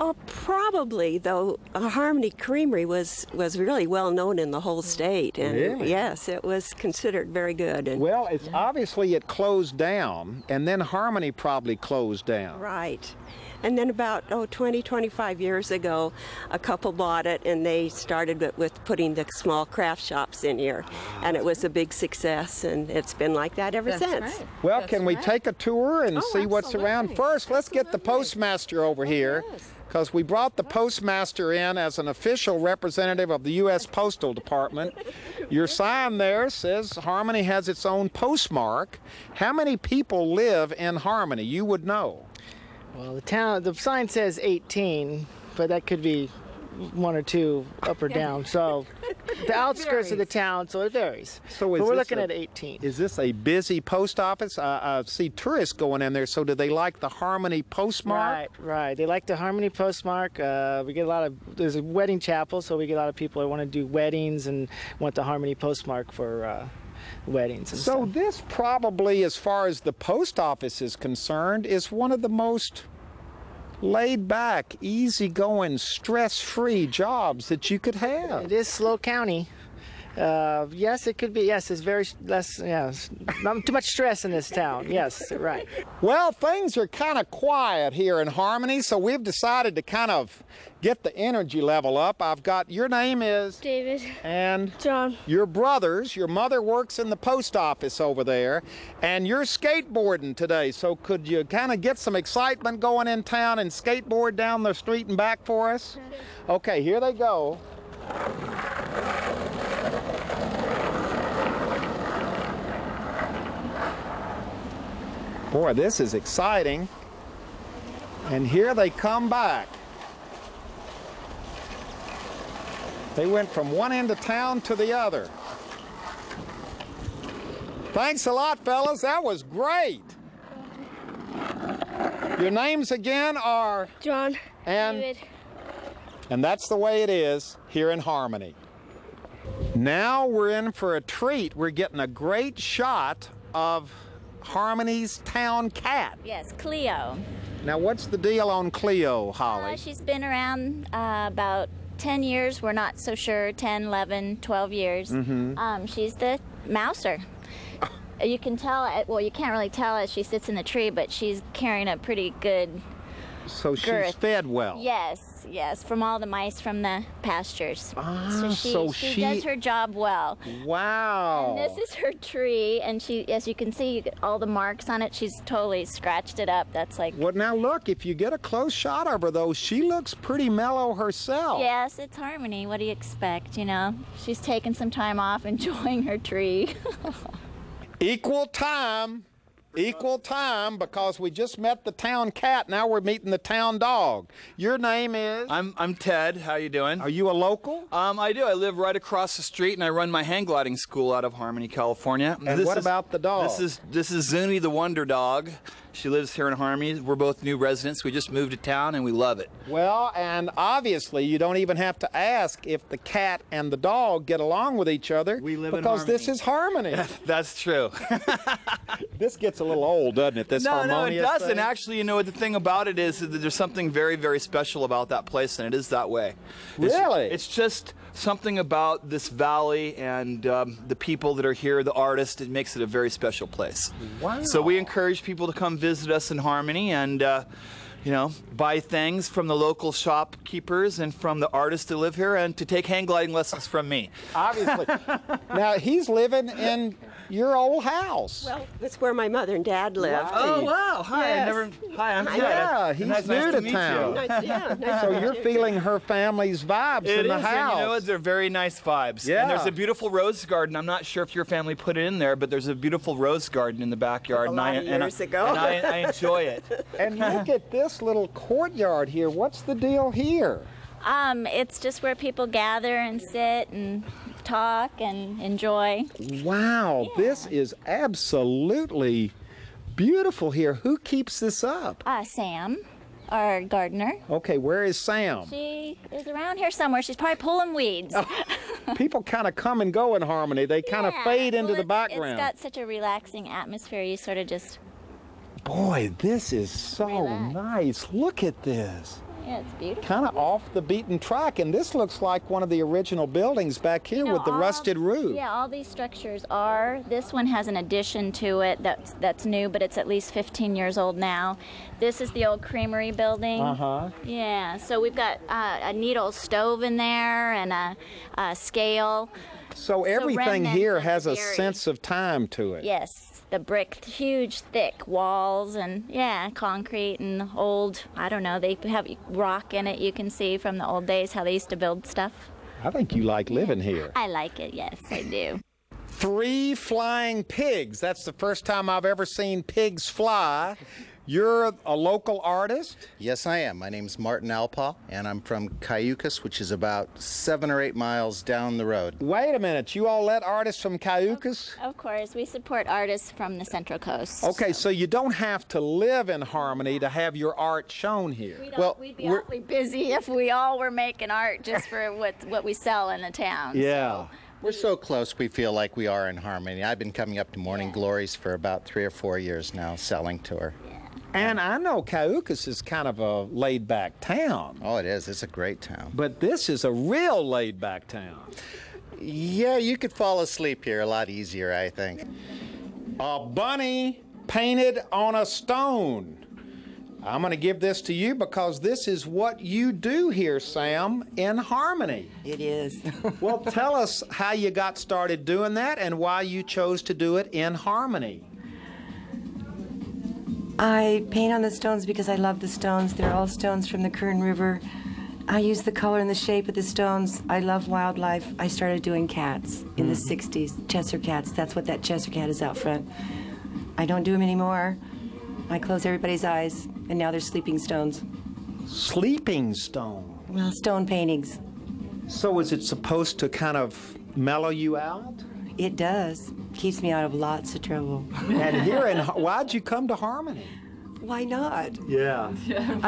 Oh, probably, though. Harmony Creamery was really well known in the whole state, and Really? yes, it was considered very good. And Well, it's obviously it closed down, and then Harmony probably closed down. right. And then about 20, 25 years ago, a couple bought it, and they started with putting the small craft shops in here, and it was a big success, and it's been like that ever That's since. right. Well, That's can we right. take a tour and Oh, see what's around? absolutely. First, let's get the Absolutely. postmaster over here, yes. because we brought the postmaster in as an official representative of the U.S. Postal Department. Your sign there says Harmony has its own postmark. How many people live in Harmony? You would know. Well, the sign says 18, but that could be one or two up or down. So the outskirts of the town, so it varies. So but we're this looking at 18. Is this a busy post office? I see tourists going in there, so do they like the Harmony postmark? Right. They like the Harmony postmark. We get there's a wedding chapel, so we get a lot of people that want to do weddings and want the Harmony postmark for weddings and So stuff. this probably, as far as the post office is concerned, is one of the most laid-back, easy-going, stress-free jobs that you could have. It is slow county. Yes, it could be. Yes, it's very less. Yes, not too much stress in this town. Yes, right. Well, things are kind of quiet here in Harmony, so we've decided to kind of get the energy level up. I've got, your name is? David. And? John. Your brothers. Your mother works in the post office over there, and you're skateboarding today, so could you kind of get some excitement going in town and skateboard down the street and back for us? Okay, here they go. Boy, this is exciting. And here they come back. They went from one end of town to the other. Thanks a lot, fellas. That was great. Your names again are? John. And? David. And that's the way it is here in Harmony. Now we're in for a treat. We're getting a great shot of Harmony's town cat. Yes, Cleo. Now, what's the deal on Cleo, Holly? She's been around about 10 years. We're not so sure, 10, 11, 12 years. Mm-hmm. She's the mouser. You can tell, well, you can't really tell as she sits in the tree, but she's carrying a pretty good So she's girth. fed well. Yes, yes, from all the mice from the pastures. Ah, so she does her job well. Wow. And this is her tree, and she, as you can see, you get all the marks on it. She's totally scratched it up. That's like... Well, now look, if you get a close shot of her, though, she looks pretty mellow herself. Yes, it's Harmony. What do you expect, you know? She's taking some time off, enjoying her tree. Equal time, because we just met the town cat. Now we're meeting the town dog. Your name is? I'm Ted. How you doing? Are you a local? I do. I live right across the street, and I run my hang gliding school out of Harmony, California. And what about the dog? This is Zuni the Wonder Dog. She lives here in Harmony. We're both new residents. We just moved to town, and we love it. Well, and obviously, you don't even have to ask if the cat and the dog get along with each other. We live in because harmony. this is Harmony. That's true. This gets a little old, doesn't it? This harmonious No, it doesn't. thing? Actually, you know, the thing about it is that there's something very, very special about that place, and it is that way. Really? It's just something about this valley and the people that are here, the artists. It makes it a very special place. Wow. So we encourage people to come visit us in Harmony and you know, buy things from the local shopkeepers and from the artists that live here, and to take hang gliding lessons from me. Obviously. Now, he's living in your old house. Well, that's where my mother and dad lived. Oh, wow. Hi. Yes. Hi, I'm Ted. Yeah, he's nice new to meet town. you. Nice, yeah, nice So to you're meet you. feeling her family's vibes It in the is, house. and you know what? They're very nice vibes. Yeah. And there's a beautiful rose garden. I'm not sure if your family put it in there, but there's a beautiful rose garden in the backyard. A lot of years ago. And I enjoy it. And look at this little courtyard here. What's the deal here? It's just where people gather and sit and talk and enjoy. Wow, Yeah. this is absolutely beautiful here. Who keeps this up? Sam, our gardener. Okay, where is Sam? She is around here somewhere. She's probably pulling weeds. People kind of come and go in Harmony. They kind of fade into the background. It's got such a relaxing atmosphere. You sort of just... Boy, this is so Relax. nice. Look at this. Yeah, it's beautiful. Kind of off the beaten track, and this looks like one of the original buildings back here with the rusted roof. Yeah, all these structures are. This one has an addition to it that's new, but it's at least 15 years old now. This is the old creamery building. Uh-huh. Yeah, so we've got a neat old stove in there and a scale. So everything remnants here of has the a dairy. sense of time to it. Yes, the brick, huge, thick walls, and yeah, concrete and old, I don't know, they have rock in it. You can see from the old days how they used to build stuff. I think you like living here. I like it, yes, I do. 3 flying pigs. That's the first time I've ever seen pigs fly. You're a local artist? Yes, I am. My name's Martin Alpaugh, and I'm from Cayucos, which is about 7 or 8 miles down the road. Wait a minute. You all let artists from Cayucos? Of course, we support artists from the Central Coast. Okay, so you don't have to live in Harmony to have your art shown here. We'd be awfully busy if we all were making art just for what we sell in the town. Yeah. We're so close we feel like we are in Harmony. I've been coming up to Morning Glories for about 3 or 4 years now, selling to her. And I know Cayucos is kind of a laid-back town. Oh, it is. It's a great town. But this is a real laid-back town. Yeah, you could fall asleep here a lot easier, I think. A bunny painted on a stone. I'm going to give this to you because this is what you do here, Sam, in Harmony. It is. Well, tell us how you got started doing that and why you chose to do it in Harmony. I paint on the stones because I love the stones. They're all stones from the Kern River. I use the color and the shape of the stones. I love wildlife. I started doing cats in the 60s, Chester cats. That's what that Chester cat is out front. I don't do them anymore. I close everybody's eyes, and now they're sleeping stones. Sleeping stone? Well, stone paintings. So is it supposed to kind of mellow you out? It does. Keeps me out of lots of trouble. And here why'd you come to Harmony? Why not? Yeah.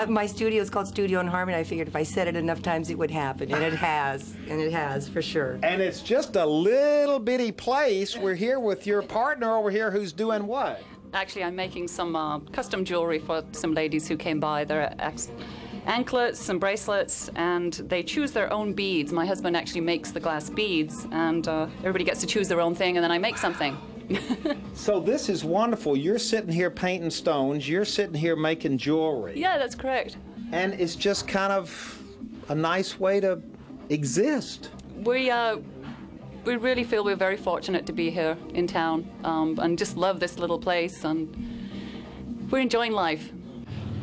My studio is called Studio in Harmony. I figured if I said it enough times, it would happen, and it has, for sure. And it's just a little bitty place. We're here with your partner over here who's doing what? Actually, I'm making some custom jewelry for some ladies who came by. They're anklets and bracelets, and they choose their own beads. My husband actually makes the glass beads, and everybody gets to choose their own thing, and then I make something. So this is wonderful. You're sitting here painting stones. You're sitting here making jewelry. Yeah, that's correct. And it's just kind of a nice way to exist. We really feel we're very fortunate to be here in town, and just love this little place, and we're enjoying life.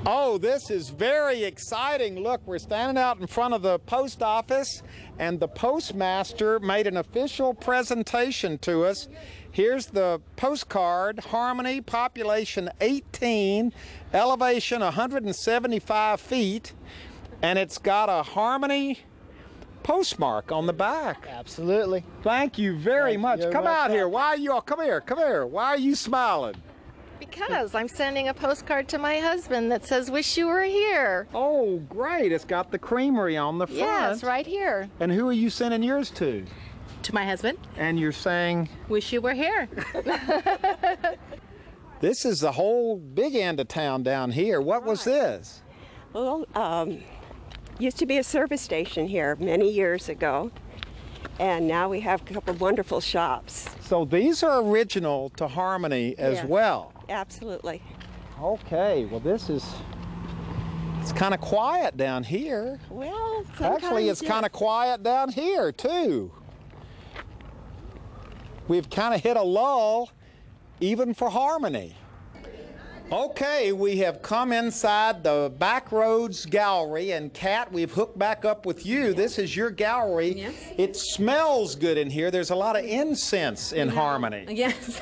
Oh, this is very exciting. Look, we're standing out in front of the post office, and the postmaster made an official presentation to us. Here's the postcard, Harmony, population 18, elevation 175 feet, and it's got a Harmony postmark on the back. Absolutely. Thank you very much. You're Come out welcome. here. Why are you all, come here. Why are you smiling? Because I'm sending a postcard to my husband that says, "Wish you were here." Oh, great. It's got the creamery on the front. Yes, right here. And who are you sending yours to? To my husband. And you're saying? Wish you were here. This is the whole big end of town down here. What was this? Well, used to be a service station here many years ago, and now we have a couple of wonderful shops. So these are original to Harmony as Yes, well. Absolutely. Okay, well it's kind of quiet down here. Well, actually it's kind of quiet down here too. We've kind of hit a lull even for Harmony. Okay, we have come inside the Backroads Gallery, and Kat, we've hooked back up with you. This is your gallery. Yes. It smells good in here. There's a lot of incense in Harmony. Yes.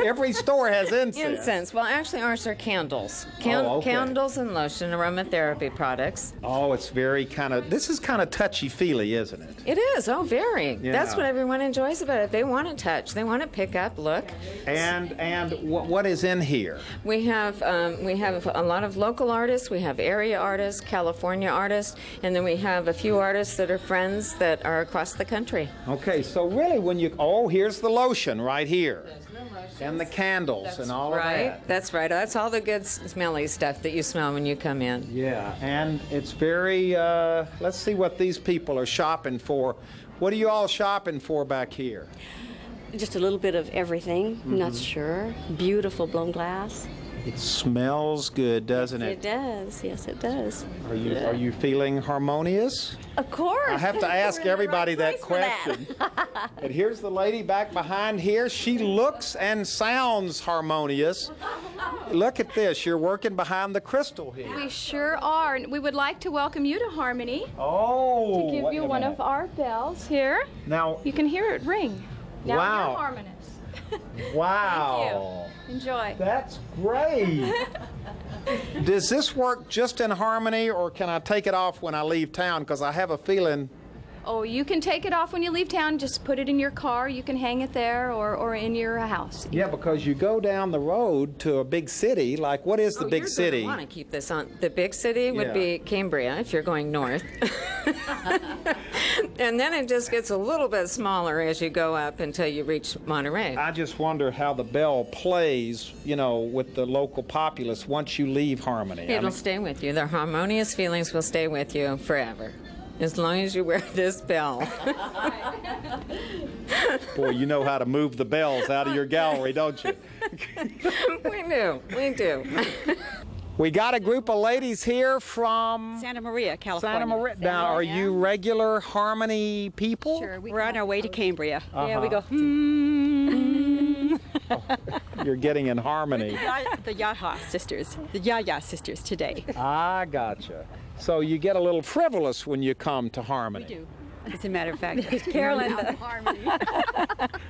Every store has incense. Incense. Well, actually, ours are candles. Okay. Candles and lotion, aromatherapy products. Oh, it's very this is kind of touchy-feely, isn't it? It is. Oh, very. Yeah. That's what everyone enjoys about it. They want to touch. They want to pick up, look. And what is in here? We have a lot of local artists. We have area artists, California artists, and then we have a few artists that are friends that are across the country. Okay, so really here's the lotion right here. And the candles and all of that. Right, that's right. That's all the good smelly stuff that you smell when you come in. Yeah, and it's very, let's see what these people are shopping for. What are you all shopping for back here? Just a little bit of everything, not sure. Beautiful blown glass. It smells good, doesn't it? It does, yes it does. Are you feeling harmonious? Of course. I have to ask everybody that question. And here's the lady back behind here. She looks and sounds harmonious. Look at this. You're working behind the crystal here. We sure are. And we would like to welcome you to Harmony. Oh, to give you one of our bells here. Now you can hear it ring. Now wow. you're harmonious. Wow. Thank you. Enjoy. That's great. Does this work just in Harmony, or can I take it off when I leave town? Because I have a feeling. Oh, you can take it off when you leave town. Just put it in your car. You can hang it there or in your house. Yeah, because you go down the road to a big city. Like, what is the big city? I want to keep this on. The big city would be Cambria if you're going north. And then it just gets a little bit smaller as you go up until you reach Monterey. I just wonder how the bell plays, with the local populace once you leave Harmony. It'll stay with you. Their harmonious feelings will stay with you forever. as long as you wear this bell. Boy, you know how to move the bells out of your gallery, don't you? We do. We got a group of ladies here from Santa Maria, California. Santa Maria. Now, are you regular harmony people? Sure, we're on our way to Cambria. Yeah, we go. You're getting in harmony. The Yaya sisters today. I gotcha. So you get a little frivolous when you come to harmony. We do. As a matter of fact, Carolyn. harmony.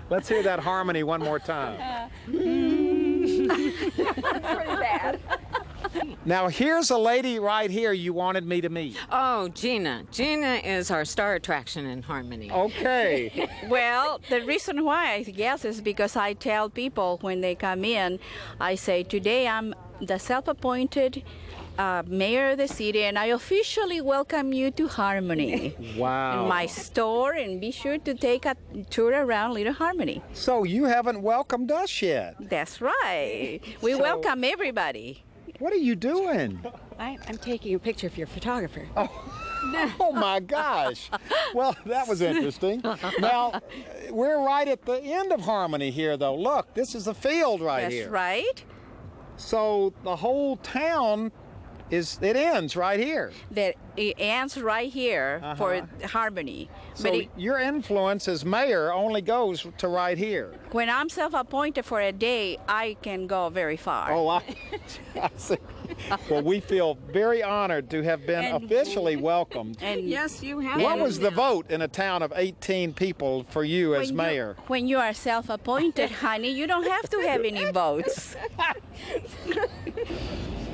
Let's hear that harmony one more time. That's pretty bad. Now, here's a lady right here you wanted me to meet. Oh, Gina. Gina is our star attraction in Harmony. Okay. Well, the reason why I guess is because I tell people when they come in, I say, today I'm the self-appointed mayor of the city, and I officially welcome you to Harmony. Wow. In my store, and be sure to take a tour around Little Harmony. So you haven't welcomed us yet. That's right. We welcome everybody. What are you doing? I'm taking a picture of your photographer. Oh my gosh. Well, that was interesting. Now, we're right at the end of Harmony here, though. Look, this is a field right here. That's right. So the whole town it ends right here. It ends right here for Harmony. So your influence as mayor only goes to right here. When I'm self-appointed for a day, I can go very far. Oh, I see. Well, we feel very honored to have been officially welcomed. And yes, you have. What was the vote in a town of 18 people for you as mayor? When you are self-appointed, honey, you don't have to have any votes.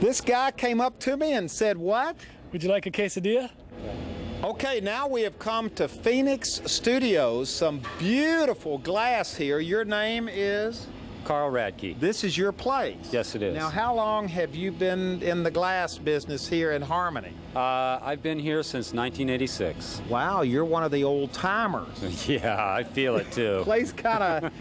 This guy came up to me and said, what? Would you like a quesadilla? Okay, now we have come to Phoenix Studios. Some beautiful glass here. Your name is? Carl Radke. This is your place? Yes, it is. Now, how long have you been in the glass business here in Harmony? I've been here since 1986. Wow, you're one of the old timers. Yeah, I feel it too. Place kind of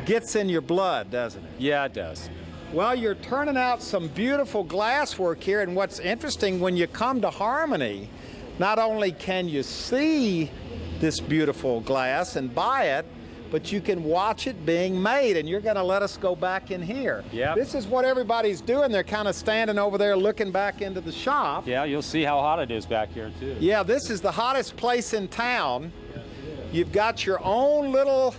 gets in your blood, doesn't it? Yeah, it does. Well, you're turning out some beautiful glass work here, and what's interesting, when you come to Harmony, not only can you see this beautiful glass and buy it, but you can watch it being made, and you're going to let us go back in here. Yeah. This is what everybody's doing. They're kind of standing over there looking back into the shop. Yeah, you'll see how hot it is back here, too. Yeah, this is the hottest place in town. You've got your own little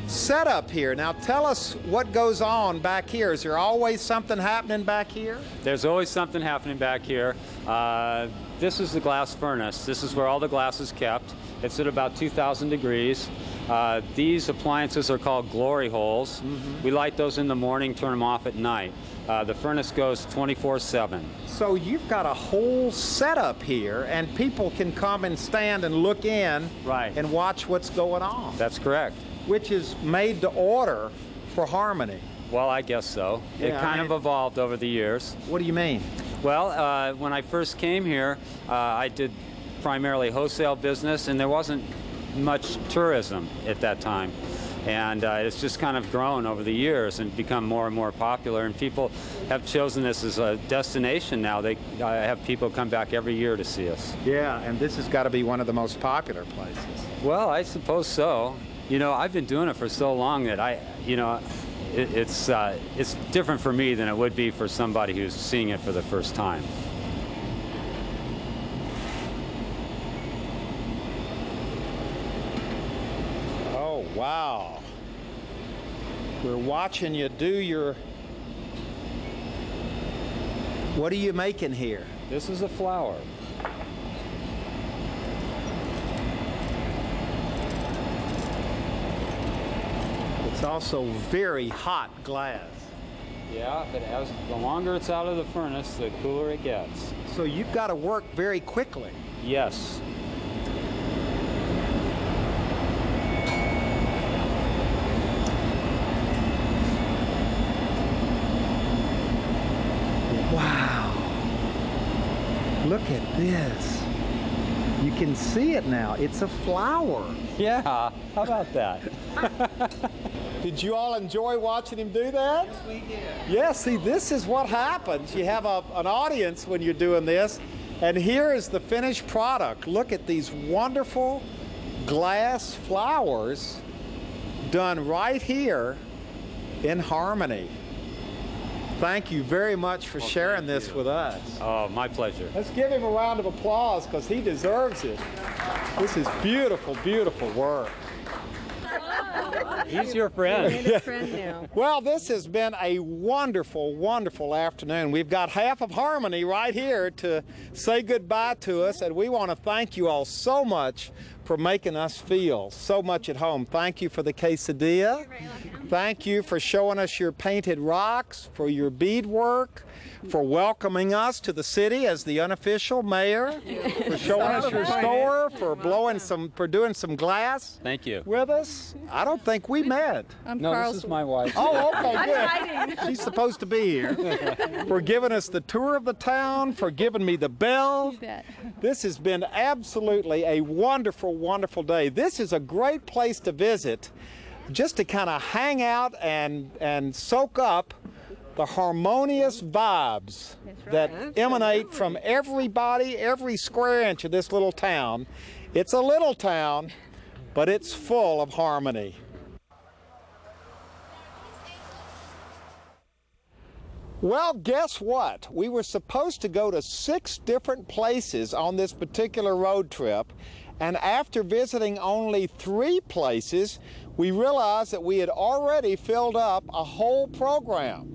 setup here. Now tell us what goes on back here. Is there always something happening back here? There's always something happening back here. This is the glass furnace. This is where all the glass is kept. It's at about 2,000 degrees. These appliances are called glory holes. We light those in the morning, turn them off at night. The furnace goes 24/7. So you've got a whole setup here, and people can come and stand and look in and watch what's going on. That's correct. Which is made to order for Harmony. Well, I guess so. Yeah, it kind of evolved over the years. What do you mean? Well, when I first came here, I did primarily wholesale business, and there wasn't much tourism at that time. And it's just kind of grown over the years and become more and more popular, and people have chosen this as a destination now. They have people come back every year to see us. Yeah, and this has got to be one of the most popular places. Well, I suppose so. You know, I've been doing it for so long that it's different for me than it would be for somebody who's seeing it for the first time. Oh, wow. We're watching you do your... What are you making here? This is a flower. It's also very hot glass. Yeah, but the longer it's out of the furnace, the cooler it gets. So you've got to work very quickly. Yes. Wow. Look at this. You can see it now. It's a flower. Yeah, how about that? Did you all enjoy watching him do that? Yes, we did. Yeah, see, this is what happens. You have an audience when you're doing this, And here is the finished product. Look at these wonderful glass flowers done right here in Harmony. Thank you very much for sharing this with us. Oh, my pleasure. Let's give him a round of applause because he deserves it. This is beautiful, beautiful work. He's your friend. Well, this has been a wonderful, wonderful afternoon. We've got half of Harmony right here to say goodbye to us, and we want to thank you all so much for making us feel so much at home. Thank you for the quesadilla. Thank you for showing us your painted rocks, for your beadwork, for welcoming us to the city as the unofficial mayor, for showing us your store, for doing some glass. Thank you. With us. I don't think we met. This is my wife. Oh, okay, good. She's supposed to be here. For giving us the tour of the town, for giving me the bell. This has been absolutely a wonderful, wonderful day. This is a great place to visit just to kind of hang out and soak up the harmonious vibes that emanate from everybody, every square inch of this little town. It's a little town, but it's full of harmony. Well, guess what? We were supposed to go to 6 different places on this particular road trip, and after visiting only 3 places, we realized that we had already filled up a whole program.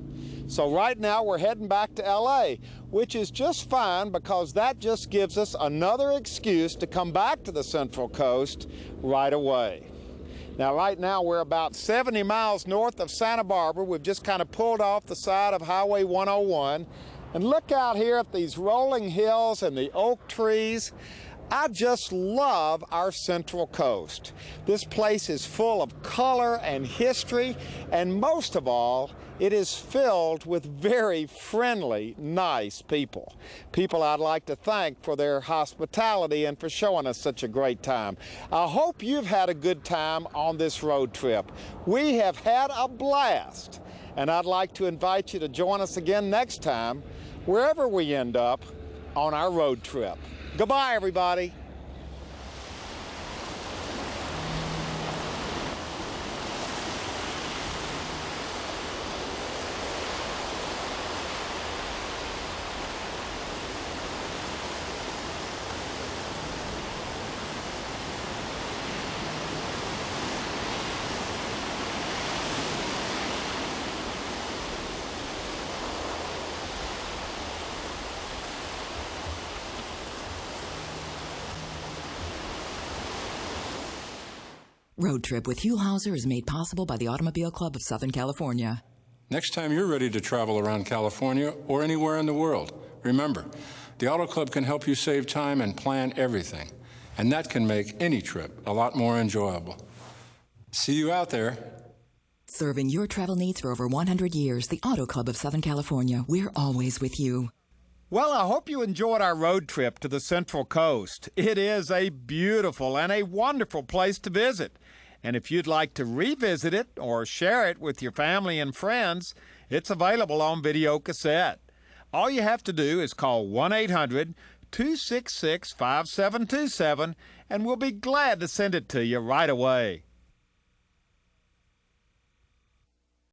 So right now we're heading back to LA, which is just fine because that just gives us another excuse to come back to the Central Coast right away. Now right now we're about 70 miles north of Santa Barbara. We've just kind of pulled off the side of Highway 101. And look out here at these rolling hills and the oak trees. I just love our Central Coast. This place is full of color and history, and most of all, it is filled with very friendly, nice people. People I'd like to thank for their hospitality and for showing us such a great time. I hope you've had a good time on this road trip. We have had a blast, and I'd like to invite you to join us again next time, wherever we end up on our road trip. Goodbye, everybody. Road Trip with Huell Hauser is made possible by the Automobile Club of Southern California. Next time you're ready to travel around California or anywhere in the world, remember, the Auto Club can help you save time and plan everything. And that can make any trip a lot more enjoyable. See you out there. Serving your travel needs for over 100 years, the Auto Club of Southern California. We're always with you. Well, I hope you enjoyed our road trip to the Central Coast. It is a beautiful and a wonderful place to visit. And if you'd like to revisit it or share it with your family and friends, it's available on video cassette. All you have to do is call 1-800-266-5727, and we'll be glad to send it to you right away.